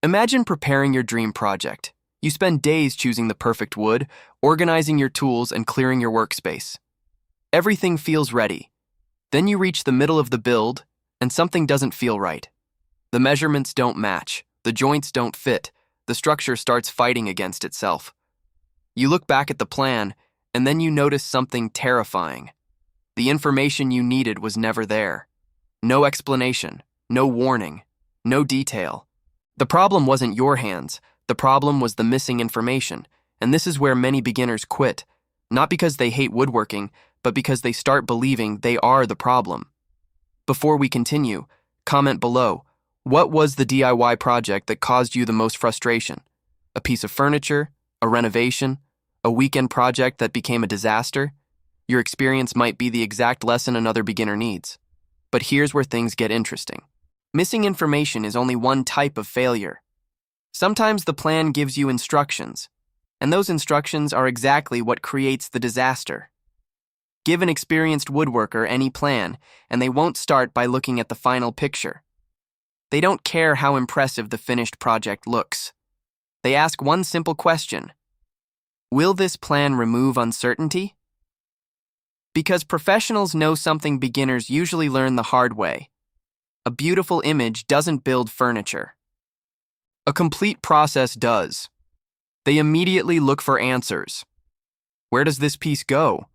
Imagine preparing your dream project. You spend days choosing the perfect wood, organizing your tools, and clearing your workspace. Everything feels ready. Then you reach the middle of the build, and something doesn't feel right. The measurements don't match, the joints don't fit, the structure starts fighting against itself. You look back at the plan, and then you notice something terrifying. The information you needed was never there. No explanation, no warning, no detail. The problem wasn't your hands, the problem was the missing information, and this is where many beginners quit, not because they hate woodworking, but because they start believing they are the problem. Before we continue, comment below, what was the DIY project that caused you the most frustration? A piece of furniture? A renovation? A weekend project that became a disaster? Your experience might be the exact lesson another beginner needs. But here's where things get interesting. Missing information is only one type of failure. Sometimes the plan gives you instructions, and those instructions are exactly what creates the disaster. Give an experienced woodworker any plan, and they won't start by looking at the final picture. They don't care how impressive the finished project looks. They ask one simple question: will this plan remove uncertainty? Because professionals know something beginners usually learn the hard way. A beautiful image doesn't build furniture. A complete process does. They immediately look for answers. Where does this piece go?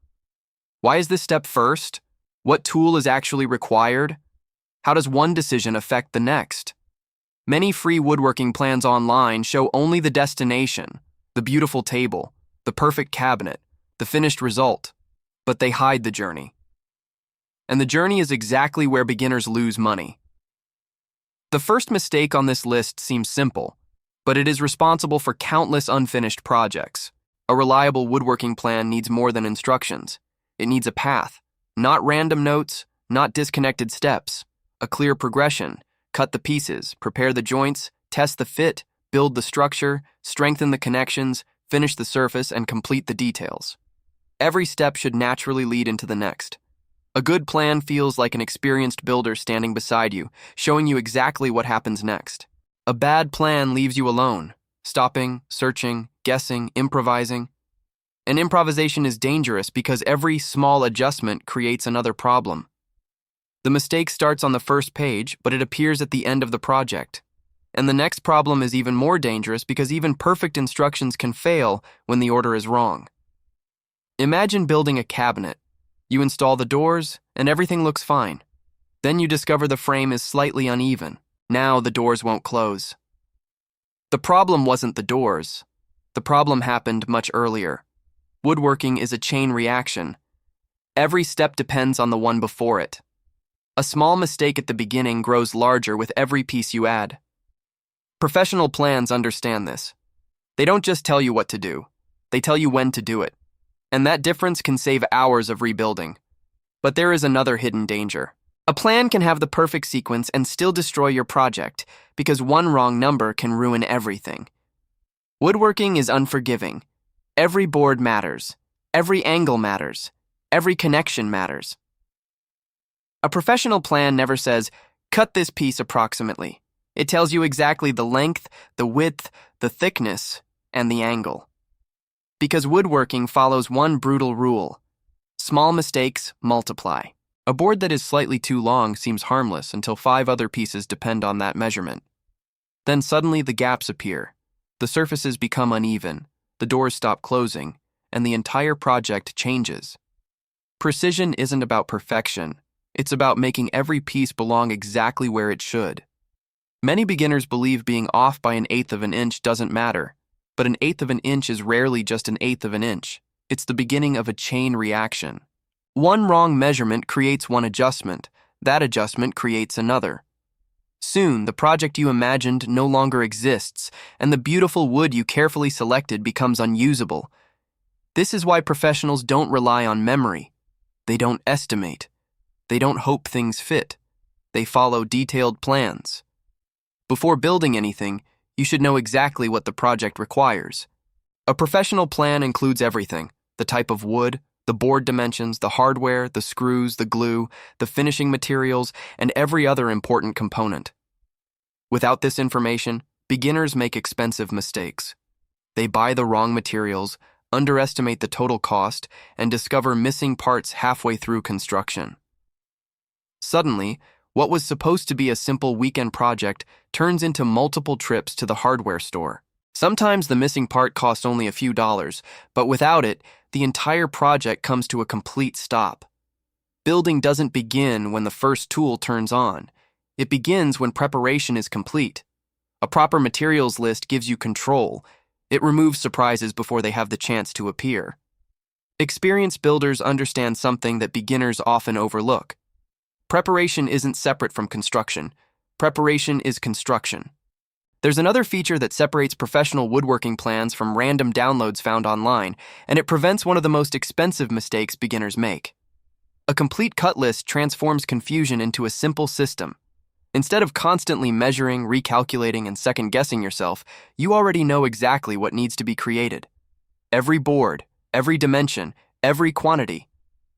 Why is this step first? What tool is actually required? How does one decision affect the next? Many free woodworking plans online show only the destination, the beautiful table, the perfect cabinet, the finished result, but they hide the journey. And the journey is exactly where beginners lose money. The first mistake on this list seems simple, but it is responsible for countless unfinished projects. A reliable woodworking plan needs more than instructions. It needs a path, not random notes, not disconnected steps. A clear progression: cut the pieces, prepare the joints, test the fit, build the structure, strengthen the connections, finish the surface, and complete the details. Every step should naturally lead into the next. A good plan feels like an experienced builder standing beside you, showing you exactly what happens next. A bad plan leaves you alone, stopping, searching, guessing, improvising. And improvisation is dangerous because every small adjustment creates another problem. The mistake starts on the first page, but it appears at the end of the project. And the next problem is even more dangerous because even perfect instructions can fail when the order is wrong. Imagine building a cabinet. You install the doors, and everything looks fine. Then you discover the frame is slightly uneven. Now the doors won't close. The problem wasn't the doors. The problem happened much earlier. Woodworking is a chain reaction. Every step depends on the one before it. A small mistake at the beginning grows larger with every piece you add. Professional plans understand this. They don't just tell you what to do. They tell you when to do it. And that difference can save hours of rebuilding. But there is another hidden danger. A plan can have the perfect sequence and still destroy your project because one wrong number can ruin everything. Woodworking is unforgiving. Every board matters. Every angle matters. Every connection matters. A professional plan never says, cut this piece approximately. It tells you exactly the length, the width, the thickness, and the angle. Because woodworking follows one brutal rule: small mistakes multiply. A board that is slightly too long seems harmless until 5 other pieces depend on that measurement. Then suddenly the gaps appear. The surfaces become uneven, the doors stop closing, and the entire project changes. Precision isn't about perfection. It's about making every piece belong exactly where it should. Many beginners believe being off by 1/8 of an inch doesn't matter. But 1/8 of an inch is rarely just 1/8 of an inch. It's the beginning of a chain reaction. One wrong measurement creates one adjustment. That adjustment creates another. Soon, the project you imagined no longer exists, and the beautiful wood you carefully selected becomes unusable. This is why professionals don't rely on memory. They don't estimate. They don't hope things fit. They follow detailed plans. Before building anything, you should know exactly what the project requires. A professional plan includes everything: the type of wood, the board dimensions, the hardware, the screws, the glue, the finishing materials, and every other important component. Without this information, Beginners make expensive mistakes. They buy the wrong materials, underestimate the total cost, and discover missing parts halfway through construction. Suddenly, what was supposed to be a simple weekend project turns into multiple trips to the hardware store. Sometimes the missing part costs only a few dollars, but without it, the entire project comes to a complete stop. Building doesn't begin when the first tool turns on. It begins when preparation is complete. A proper materials list gives you control. It removes surprises before they have the chance to appear. Experienced builders understand something that beginners often overlook. Preparation isn't separate from construction. Preparation is construction. There's another feature that separates professional woodworking plans from random downloads found online, and it prevents one of the most expensive mistakes beginners make. A complete cut list transforms confusion into a simple system. Instead of constantly measuring, recalculating, and second-guessing yourself, you already know exactly what needs to be created. Every board, every dimension, every quantity.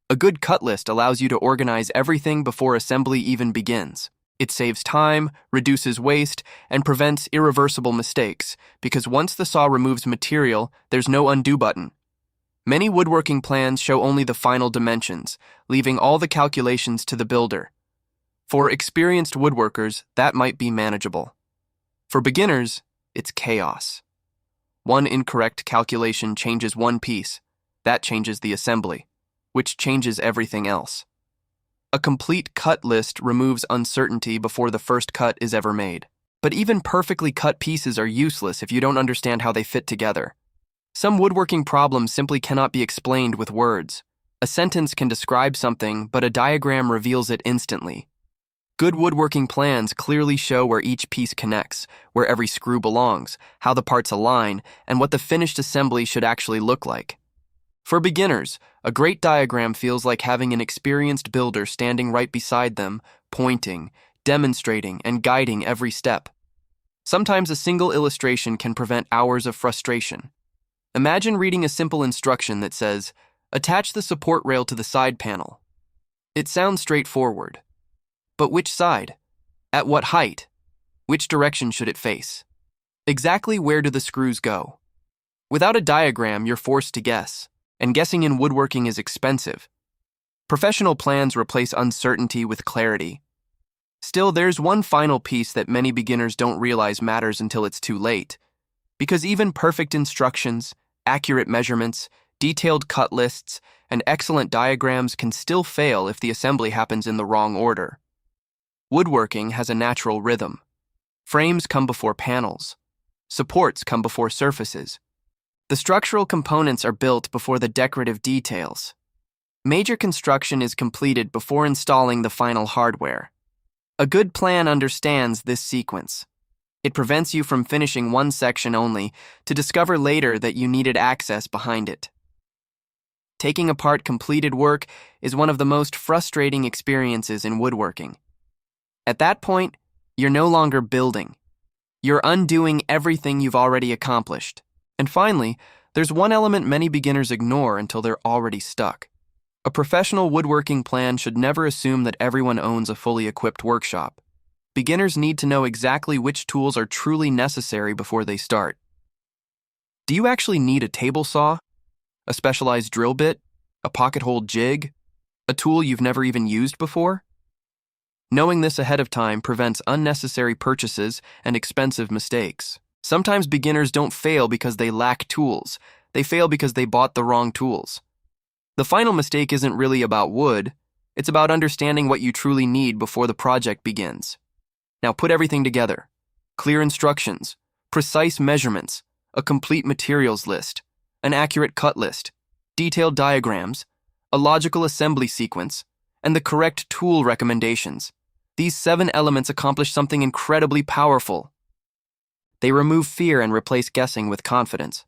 A good cut list allows you to organize everything before assembly even begins. It saves time, reduces waste, and prevents irreversible mistakes, because once the saw removes material, there's no undo button. Many woodworking plans show only the final dimensions, leaving all the calculations to the builder. For experienced woodworkers, that might be manageable. For beginners, it's chaos. One incorrect calculation changes one piece. That changes the assembly, which changes everything else. A complete cut list removes uncertainty before the first cut is ever made. But even perfectly cut pieces are useless if you don't understand how they fit together. Some woodworking problems simply cannot be explained with words. A sentence can describe something, but a diagram reveals it instantly. Good woodworking plans clearly show where each piece connects, where every screw belongs, how the parts align, and what the finished assembly should actually look like. For beginners, a great diagram feels like having an experienced builder standing right beside them, pointing, demonstrating, and guiding every step. Sometimes a single illustration can prevent hours of frustration. Imagine reading a simple instruction that says, "Attach the support rail to the side panel." It sounds straightforward. But which side? At what height? Which direction should it face? Exactly where do the screws go? Without a diagram, you're forced to guess. And guessing in woodworking is expensive. Professional plans replace uncertainty with clarity. Still, there's one final piece that many beginners don't realize matters until it's too late. Because even perfect instructions, accurate measurements, detailed cut lists, and excellent diagrams can still fail if the assembly happens in the wrong order. Woodworking has a natural rhythm. Frames come before panels. Supports come before surfaces. The structural components are built before the decorative details. Major construction is completed before installing the final hardware. A good plan understands this sequence. It prevents you from finishing one section only to discover later that you needed access behind it. Taking apart completed work is one of the most frustrating experiences in woodworking. At that point, you're no longer building. You're undoing everything you've already accomplished. And finally, there's one element many beginners ignore until they're already stuck. A professional woodworking plan should never assume that everyone owns a fully equipped workshop. Beginners need to know exactly which tools are truly necessary before they start. Do you actually need a table saw? A specialized drill bit? A pocket-hole jig? A tool you've never even used before? Knowing this ahead of time prevents unnecessary purchases and expensive mistakes. Sometimes beginners don't fail because they lack tools. They fail because they bought the wrong tools. The final mistake isn't really about wood. It's about understanding what you truly need before the project begins. Now put everything together. Clear instructions, precise measurements, a complete materials list, an accurate cut list, detailed diagrams, a logical assembly sequence, and the correct tool recommendations. These 7 elements accomplish something incredibly powerful. They remove fear and replace guessing with confidence.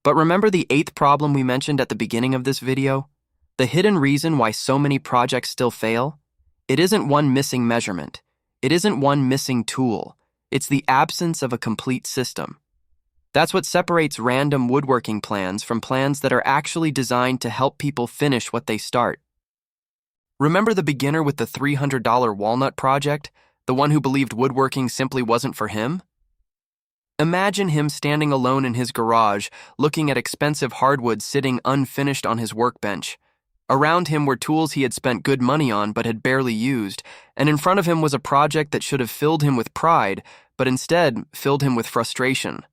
But remember the 8th problem we mentioned at the beginning of this video? The hidden reason why so many projects still fail? It isn't one missing measurement. It isn't one missing tool. It's the absence of a complete system. That's what separates random woodworking plans from plans that are actually designed to help people finish what they start. Remember the beginner with the $300 walnut project? The one who believed woodworking simply wasn't for him? Imagine him standing alone in his garage, looking at expensive hardwood sitting unfinished on his workbench. Around him were tools he had spent good money on but had barely used, and in front of him was a project that should have filled him with pride, but instead filled him with frustration.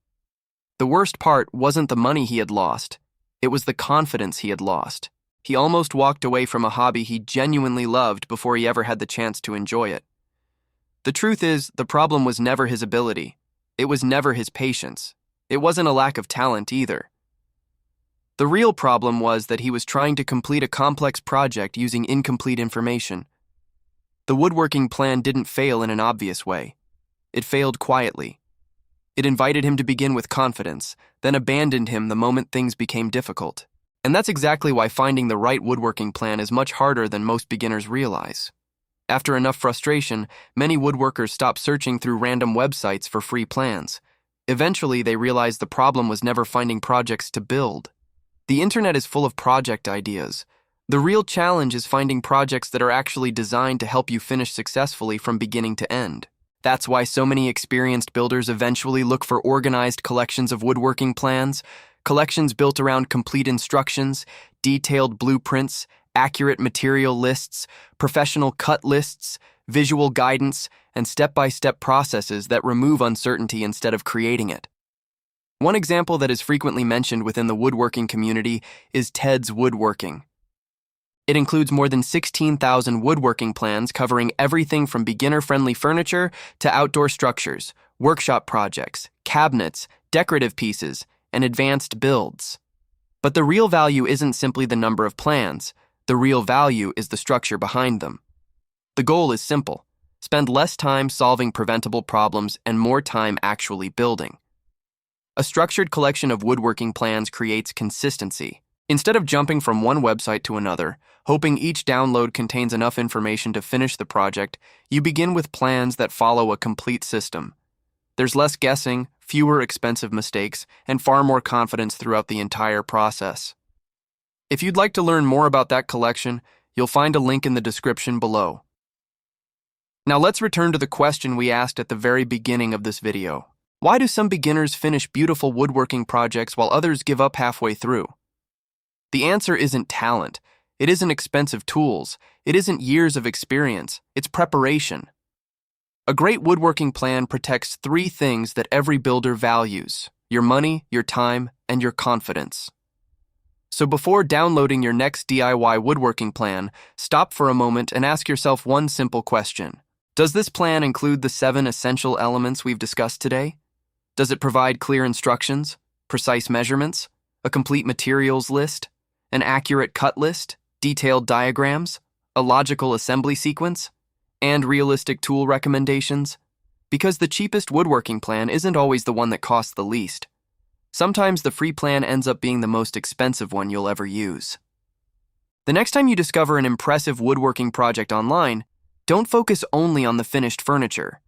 The worst part wasn't the money he had lost. It was the confidence he had lost. He almost walked away from a hobby he genuinely loved before he ever had the chance to enjoy it. The truth is, the problem was never his ability. It was never his patience. It wasn't a lack of talent either. The real problem was that he was trying to complete a complex project using incomplete information. The woodworking plan didn't fail in an obvious way. It failed quietly. It invited him to begin with confidence, then abandoned him the moment things became difficult. And that's exactly why finding the right woodworking plan is much harder than most beginners realize. After enough frustration, many woodworkers stop searching through random websites for free plans. Eventually, they realize the problem was never finding projects to build. The internet is full of project ideas. The real challenge is finding projects that are actually designed to help you finish successfully from beginning to end. That's why so many experienced builders eventually look for organized collections of woodworking plans, collections built around complete instructions, detailed blueprints, accurate material lists, professional cut lists, visual guidance, and step-by-step processes that remove uncertainty instead of creating it. One example that is frequently mentioned within the woodworking community is Ted's Woodworking. It includes more than 16,000 woodworking plans covering everything from beginner-friendly furniture to outdoor structures, workshop projects, cabinets, decorative pieces, and advanced builds. But the real value isn't simply the number of plans. The real value is the structure behind them. The goal is simple: spend less time solving preventable problems and more time actually building. A structured collection of woodworking plans creates consistency. Instead of jumping from one website to another, hoping each download contains enough information to finish the project, you begin with plans that follow a complete system. There's less guessing, fewer expensive mistakes, and far more confidence throughout the entire process. If you'd like to learn more about that collection, you'll find a link in the description below. Now let's return to the question we asked at the very beginning of this video. Why do some beginners finish beautiful woodworking projects while others give up halfway through? The answer isn't talent. It isn't expensive tools. It isn't years of experience. It's preparation. A great woodworking plan protects three things that every builder values: your money, your time, and your confidence. So before downloading your next DIY woodworking plan, stop for a moment and ask yourself one simple question. Does this plan include the 7 essential elements we've discussed today? Does it provide clear instructions, precise measurements, a complete materials list, an accurate cut list, detailed diagrams, a logical assembly sequence, and realistic tool recommendations? Because the cheapest woodworking plan isn't always the one that costs the least. Sometimes the free plan ends up being the most expensive one you'll ever use. The next time you discover an impressive woodworking project online, don't focus only on the finished furniture.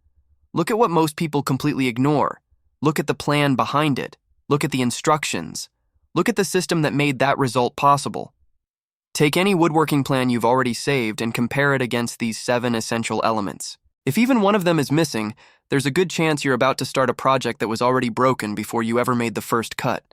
Look at what most people completely ignore. Look at the plan behind it. Look at the instructions. Look at the system that made that result possible. Take any woodworking plan you've already saved and compare it against these 7 essential elements. If even one of them is missing, there's a good chance you're about to start a project that was already broken before you ever made the first cut.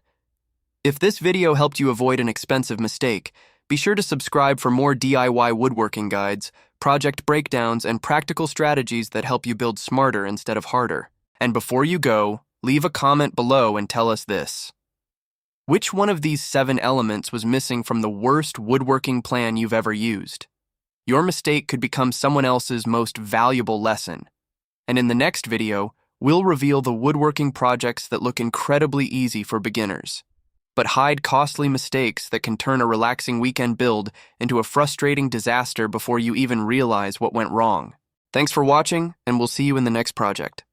If this video helped you avoid an expensive mistake, be sure to subscribe for more DIY woodworking guides, project breakdowns, and practical strategies that help you build smarter instead of harder. And before you go, leave a comment below and tell us this. Which one of these 7 elements was missing from the worst woodworking plan you've ever used? Your mistake could become someone else's most valuable lesson. And in the next video, we'll reveal the woodworking projects that look incredibly easy for beginners, but hide costly mistakes that can turn a relaxing weekend build into a frustrating disaster before you even realize what went wrong. Thanks for watching, and we'll see you in the next project.